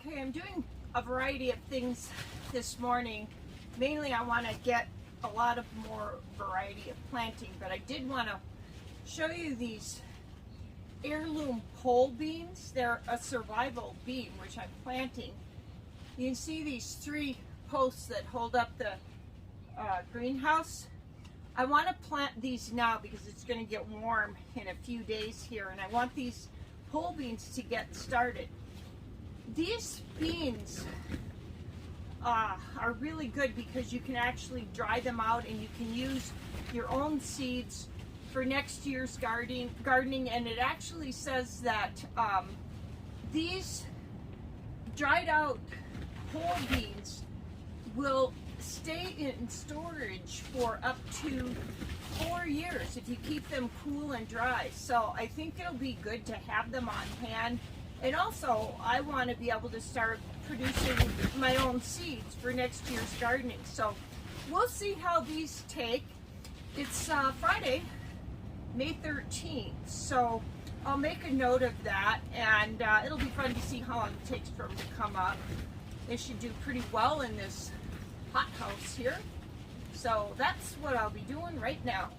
Okay, I'm doing a variety of things this morning. Mainly I want to get a lot of more variety of planting, but I did want to show you these heirloom pole beans. They're a survival bean, which I'm planting. You can see these three posts that hold up the greenhouse. I want to plant these now because it's going to get warm in a few days here, and I want these pole beans to get started. These beans are really good because you can actually dry them out and you can use your own seeds for next year's gardening. And it actually says that these dried out whole beans will stay in storage for up to 4 years if you keep them cool and dry. So I think it'll be good to have them on hand. And also, I want to be able to start producing my own seeds for next year's gardening. So we'll see how these take. It's Friday, May 13th. So I'll make a note of that, and it'll be fun to see how long it takes for them to come up. They should do pretty well in this hot house here. So that's what I'll be doing right now.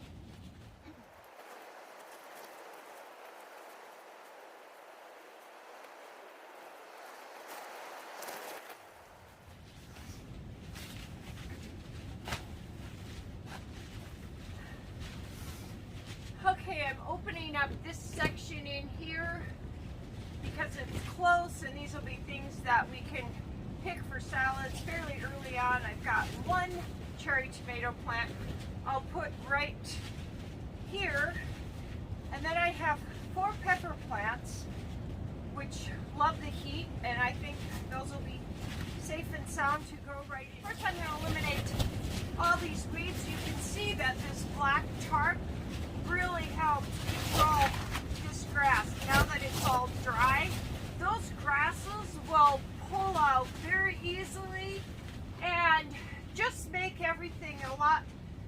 Okay, I'm opening up this section in here because it's close, and these will be things that we can pick for salads fairly early on. I've got one cherry tomato plant I'll put right here, and then I have 4 pepper plants which love the heat, and I think those will be safe and sound to go right in. First, I'm going to eliminate all these weeds. You can see that this black tarp really helps grow this grass. Now that it's all dry, those grasses will pull out very easily and just make everything a lot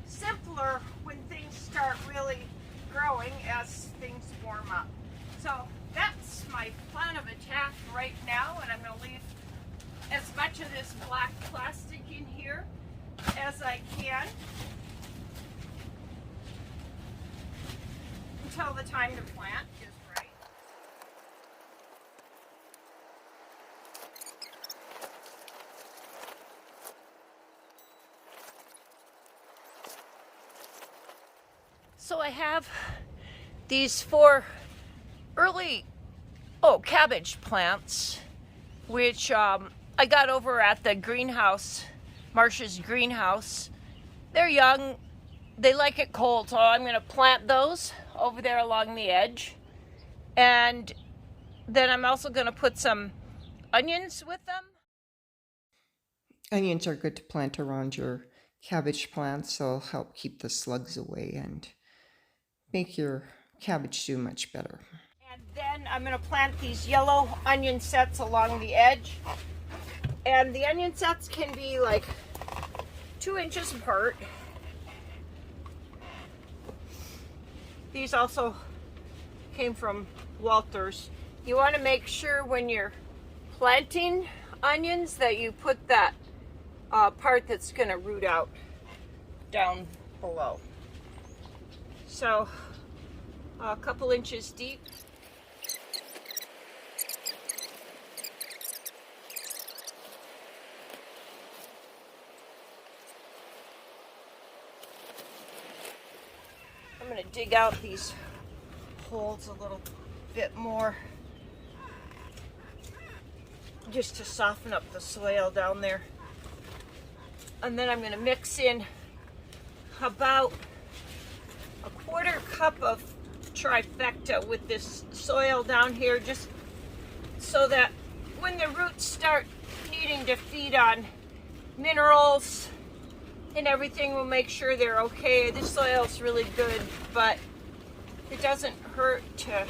simpler when things start really growing as things warm up. So that's my plan of attack right now, and I'm going to leave as much of this black plastic in here as I can until the time to plant is right. So I have these 4 early cabbage plants, which I got over at the greenhouse, Marcia's greenhouse. They're young, they like it cold, so I'm going to plant those over there along the edge. And then I'm also going to put some onions with them. Onions are good to plant around your cabbage plants. They'll help keep the slugs away and make your cabbage do much better. And then I'm going to plant these yellow onion sets along the edge. And the onion sets can be like 2 inches apart. These also came from Walter's. You want to make sure when you're planting onions that you put that part that's going to root out down below. So a couple inches deep. I'm going to dig out these holes a little bit more just to soften up the soil down there. And then I'm going to mix in about a 1/4 cup of trifecta with this soil down here, just so that when the roots start needing to feed on minerals and everything, we'll make sure they're okay. This soil's really good, but it doesn't hurt to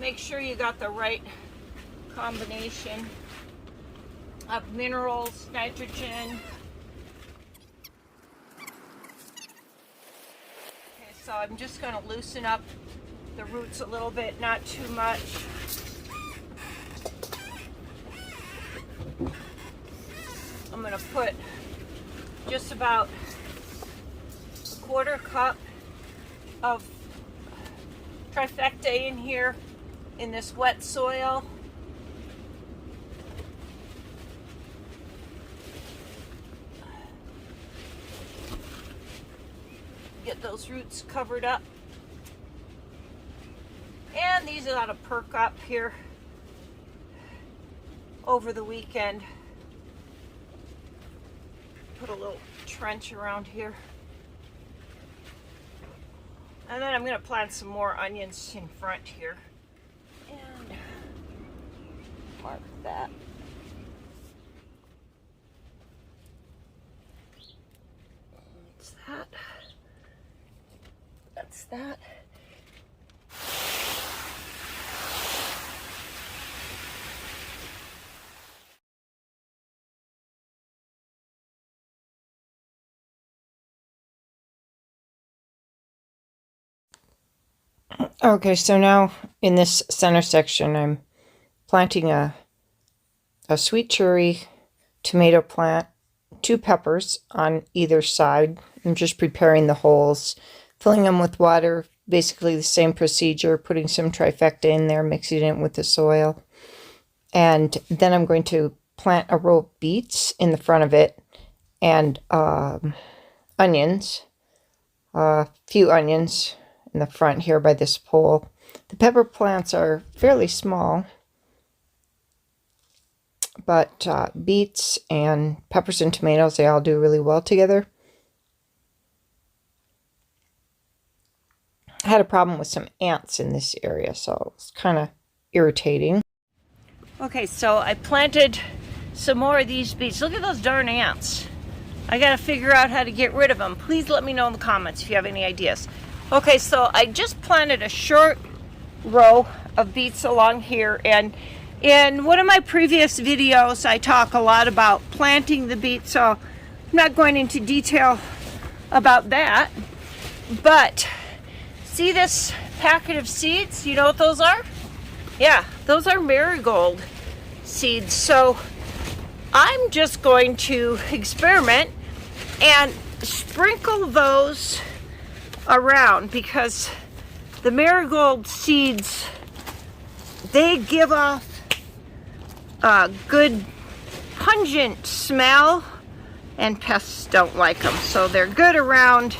make sure you got the right combination of minerals, nitrogen. Okay, so I'm just going to loosen up the roots a little bit, not too much. I'm going to put just about a quarter cup of trifecta in here in this wet soil. Get those roots covered up. And these ought to perk up here over the weekend. Put a little trench around here. And then I'm going to plant some more onions in front here. And mark that. That's that. That's that. Okay, so now in this center section, I'm planting a sweet cherry tomato plant, 2 peppers on either side. I'm just preparing the holes, filling them with water, basically the same procedure, putting some trifecta in there, mixing it with the soil. And then I'm going to plant a row of beets in the front of it and onions, a few onions in the front here by this pole. The pepper plants are fairly small, but beets and peppers and tomatoes, they all do really well together. I had a problem with some ants in this area, so it's kind of irritating. Okay, so I planted some more of these beets. Look at those darn ants. I gotta figure out how to get rid of them. Please let me know in the comments if you have any ideas. Okay, so I just planted a short row of beets along here, and in one of my previous videos I talk a lot about planting the beets, so I'm not going into detail about that. But see this packet of seeds? You know what those are? Yeah, those are marigold seeds. So I'm just going to experiment and sprinkle those around, because the marigold seeds, they give off a good pungent smell, and pests don't like them, so they're good around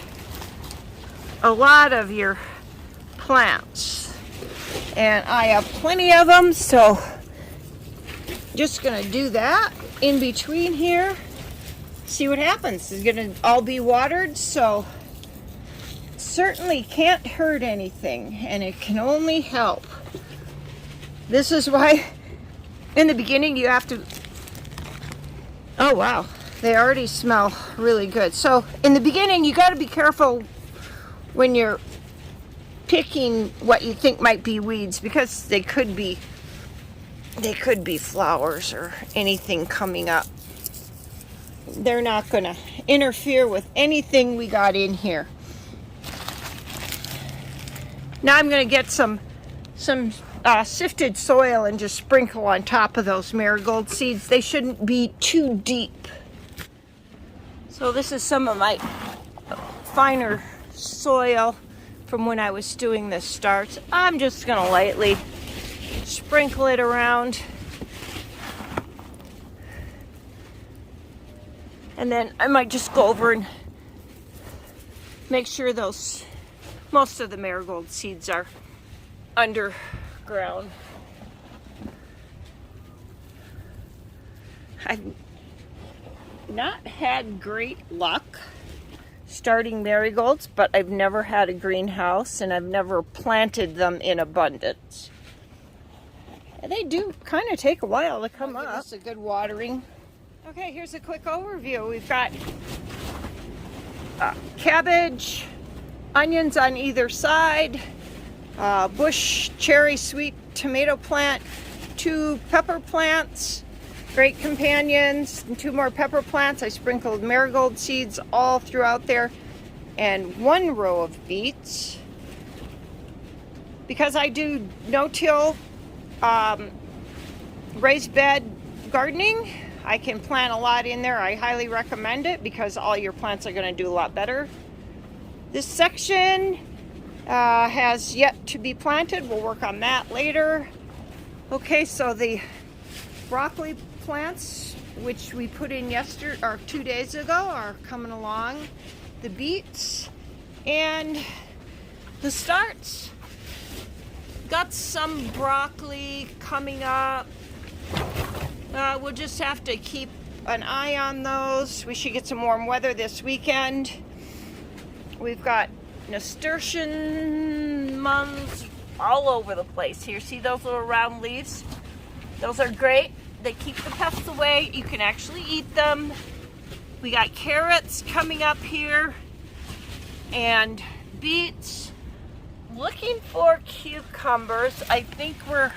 a lot of your plants. And I have plenty of them, so just gonna do that in between here, see what happens. It's gonna all be watered, so certainly can't hurt anything, and it can only help. This is why in the beginning you have to, oh wow, they already smell really good. So in the beginning you got to be careful when you're picking what you think might be weeds, because they could be flowers or anything coming up. They're not going to interfere with anything we got in here. Now I'm going to get some sifted soil and just sprinkle on top of those marigold seeds. They shouldn't be too deep. So this is some of my finer soil from when I was doing the starts. I'm just going to lightly sprinkle it around. And then I might just go over and make sure most of the marigold seeds are underground. I've not had great luck starting marigolds, but I've never had a greenhouse, and I've never planted them in abundance. And they do kind of take a while to come up. Give us a good watering. Okay, here's a quick overview. We've got cabbage, onions on either side, bush cherry sweet tomato plant, 2 pepper plants, great companions, and 2 more pepper plants. I sprinkled marigold seeds all throughout there, and 1 row of beets. Because I do no-till raised bed gardening, I can plant a lot in there. I highly recommend it because all your plants are going to do a lot better. This section has yet to be planted. We'll work on that later. Okay, so the broccoli plants, which we put in yesterday or 2 days ago, are coming along. The beets and the starts. Got some broccoli coming up. We'll just have to keep an eye on those. We should get some warm weather this weekend. We've got nasturtiums all over the place here. See those little round leaves? Those are great. They keep the pests away. You can actually eat them. We got carrots coming up here and beets. Looking for cucumbers. I think we're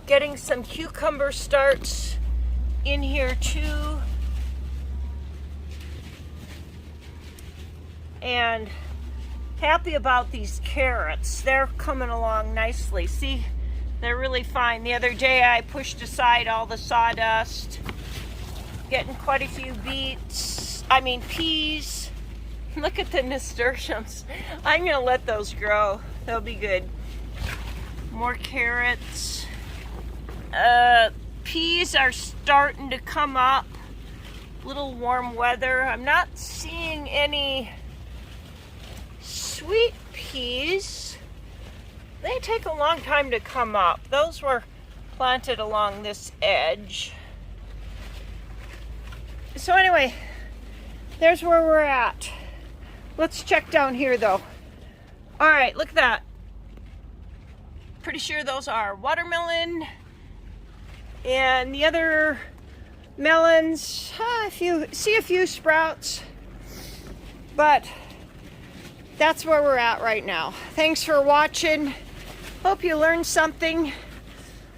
getting some cucumber starts in here too. And happy about these carrots. They're coming along nicely. See, they're really fine. The other day I pushed aside all the sawdust. Getting quite a few peas. Look at the nasturtiums. I'm gonna let those grow. They'll be good. More carrots. Peas are starting to come up. Little warm weather. I'm not seeing any sweet peas. They take a long time to come up. Those were planted along this edge. So anyway, there's where we're at. Let's check down here though. All right, look at that. Pretty sure those are watermelon. And the other melons, see a few sprouts. But that's where we're at right now. Thanks for watching. Hope you learned something.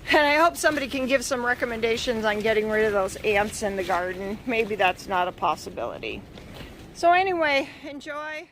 And I hope somebody can give some recommendations on getting rid of those ants in the garden. Maybe that's not a possibility. So anyway, enjoy.